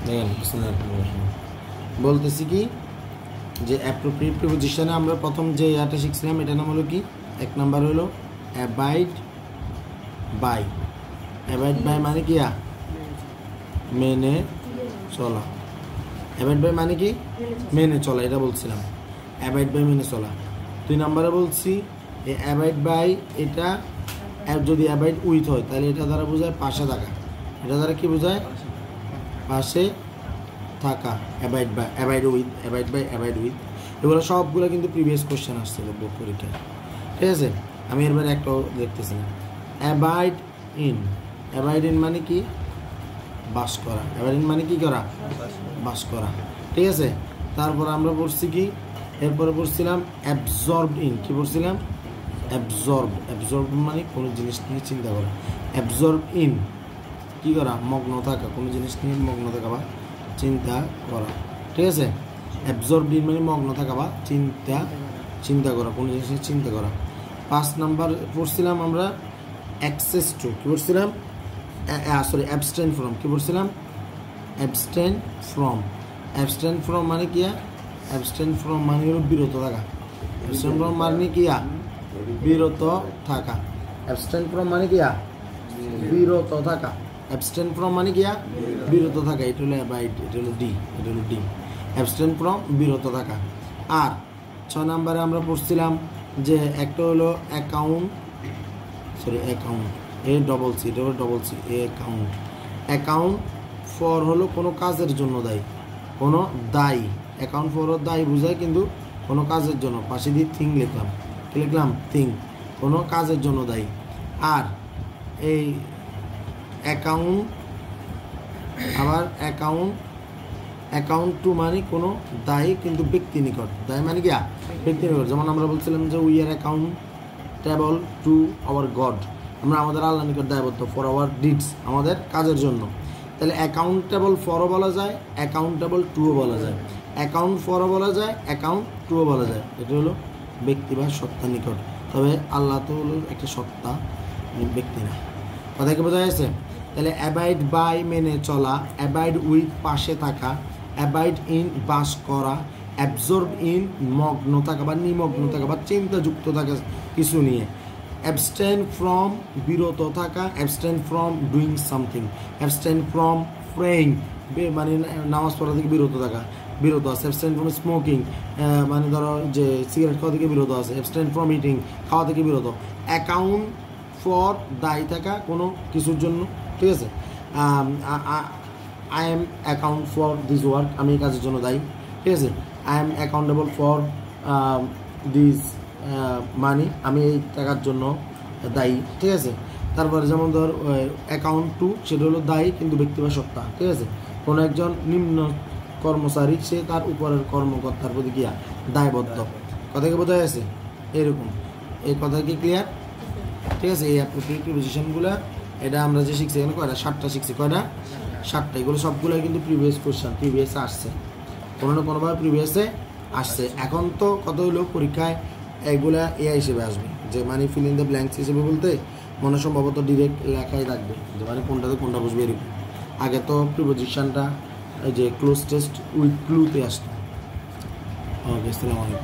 দেখেন বলতেছি কি যে অ্যাপ্রোপ্রিয়েট প্রিপোজিশনে আমরা প্রথম যে ইয়াটা শিখছিলাম এটার নাম হলো কি, এক নাম্বার হলো অ্যাবাইড বাই। অ্যাবাইড বাই মানে কি মেনে চলা। অ্যাবাইড বাই মানে কি মেনে চলা, এটা বলছিলাম। অ্যাবাইড বাই মেনে চলা। 2 নাম্বারে বলছি এই অ্যাবাইড বাই এটা যদি অ্যাবাইড উইথ হয় তাহলে এটা দ্বারা বোঝায় পাশে থাকা। এটা দ্বারা কি বোঝায়? পাশে থাকা। Abide by, abide with, abide by, abide with, এগুলো সবগুলো কিন্তু প্রিভিয়াস কোশ্চেন আসছিল বোর্ড পরীক্ষায়। ঠিক আছে, আমি এরবার একটাও দেখতেছি না। অ্যাবাইড ইন, অ্যাবাইড ইন মানে কি বাস করা। অ্যাবাইড ইন মানে কি করা? বাস করা। ঠিক আছে, তারপর আমরা পড়ছি কি, এরপরে পড়ছিলাম অ্যাবজর্ব ইন। কি পড়ছিলাম? অ্যাবজর্ব। অ্যাবজর্ব মানে কোনো জিনিস নিয়ে চিন্তা করা। অ্যাবজর্ব ইন কি করা? মগ্ন থাকা, কোনো জিনিস নিয়ে মগ্ন থাকা বা চিন্তা করা। ঠিক আছে, অ্যাবজর্ব ইন মানে মগ্ন থাকা বা চিন্তা করা, কোনো জিনিস নিয়ে চিন্তা করা। 5 নাম্বার পড়ছিলাম আমরা অ্যাক্সেস টু। কি পড়ছিলাম? Sorry, abstain from. কি পড়ছিলাম? Abstain from. অ্যাবস্টেন ফ্রম মানে কি? অ্যাবস্টেন ফ্রম মানে হলো বিরত থাকা। অ্যাবস্টেন ফ্রম মানে কি? বিরত থাকা। অ্যাবস্টেন ফ্রম মানে কি? বিরত থাকা। অ্যাবস্টেন ফ্রম মানে কি? বিরত থাকা। এটা হলো অ্যাবাইড, এটা হলো ডি, এটা হলো ডি। অ্যাবস্টেন ফ্রম বিরত থাকা। আর 6 নাম্বারে আমরা পড়ছিলাম যে একটা হলো account, sorry account, A double C, এটা হলো double C, account. Account for হলো কোনো কাজের জন্য দায়ী, কোনো দায়ী। অ্যাকাউন্ট ফর দায়ী বোঝায় কিন্তু কোনো কাজের জন্য। পাশে দিয়ে থিং লিখলাম। কি লিখলাম? থিং, কোনো কাজের জন্য দায়ী। আর এই অ্যাকাউন্ট, আবার অ্যাকাউন্ট টু মানে কোনো দায়ী কিন্তু ব্যক্তি নিকট। দায়ী মানে কি? ব্যক্তি নিকট। যেমন আমরা বলছিলাম যে we are accountable to our god, আমরা আমাদের আল্লাহ নিকট দায়বদ্ধ, ফর আওয়ার ডিডস, আমাদের কাজের জন্য। তাহলে অ্যাকাউন্টেবল ফরও বলা যায়, অ্যাকাউন্টেবল টুও বলা যায়। অ্যাকাউন্ট ফরও বলা যায়, অ্যাকাউন্ট টুও বলা যায়। এটা হলো ব্যক্তি বা সত্তা নিকট। তবে আল্লাহ তো হলো একটা সত্তা, ব্যক্তি না। কথা কি বোঝা গেছে? তাহলে অ্যাবাইড বাই মেনে চলা, অ্যাবাইড উইথ পাশে থাকা, অ্যাবাইড ইন বাস করা, অ্যাবজর্ব ইন মগ্ন থাকা বা নিমগ্ন থাকা বা চিন্তাযুক্ত থাকা কিছু নিয়ে, অ্যাবস্টেন ফ্রম বিরত থাকা, abstain from doing something, abstain from praying মানে নামাজ পড়া থেকে বিরত থাকা, বিরত আছে। অ্যাবস্টেন ফ্রম স্মোকিং মানে ধরো যে সিগারেট খাওয়া থেকে বিরত আছে। অ্যাবস্টেন ফ্রম ইটিং, খাওয়া থেকে বিরত। অ্যাকাউন্ট ফর দায়ী থাকা কোনো কিছুর জন্য। ঠিক আছে, I am account for this work, আমি এই কাজের জন্য দায়ী। ঠিক আছে, I am accountable for this মানি, আমি এই টাকার জন্য দায়ী। ঠিক আছে, তারপরে যেমন ধর অ্যাকাউন্ট টু, সেটা হলো দায়ী কিন্তু ব্যক্তি বা সত্তা। ঠিক আছে, কোনো একজন নিম্ন কর্মচারী সে তার উপরের কর্মকর্তার প্রতি কি দায়বদ্ধ। কথা কি বোঝা গেছে? এরকম এই কথা কি ক্লিয়ার? ঠিক আছে, এই অ্যাপ্রোপ্রিয়েট প্রিপোজিশনগুলো এটা আমরা যে শিখছি এখানে কয়টা? 7টা শিখছি। কয়টা? 7টা। এগুলো সবগুলোই কিন্তু প্রিভিয়াস কোশ্চেন, প্রিভিয়াসে আসছে, কোনো না কোনোভাবে প্রিভিয়াসে আসছে। এখন তো কত হইলো পরীক্ষায় এগুলা এআই হিসেবে আসবে, যে মানে ফিল ইন দ্য ব্ল্যাঙ্কস হিসেবে বলতে মনে সম্ভবত ডিরেক্ট লেখাই থাকবে, যে মানে কোনটাতে কোনটা বসবে এরকম। আগে তো প্রিপোজিশনটা যে ক্লোজ টেস্ট উইথ ক্লুতে আসতো। ওকে, আসসালামু আলাইকুম।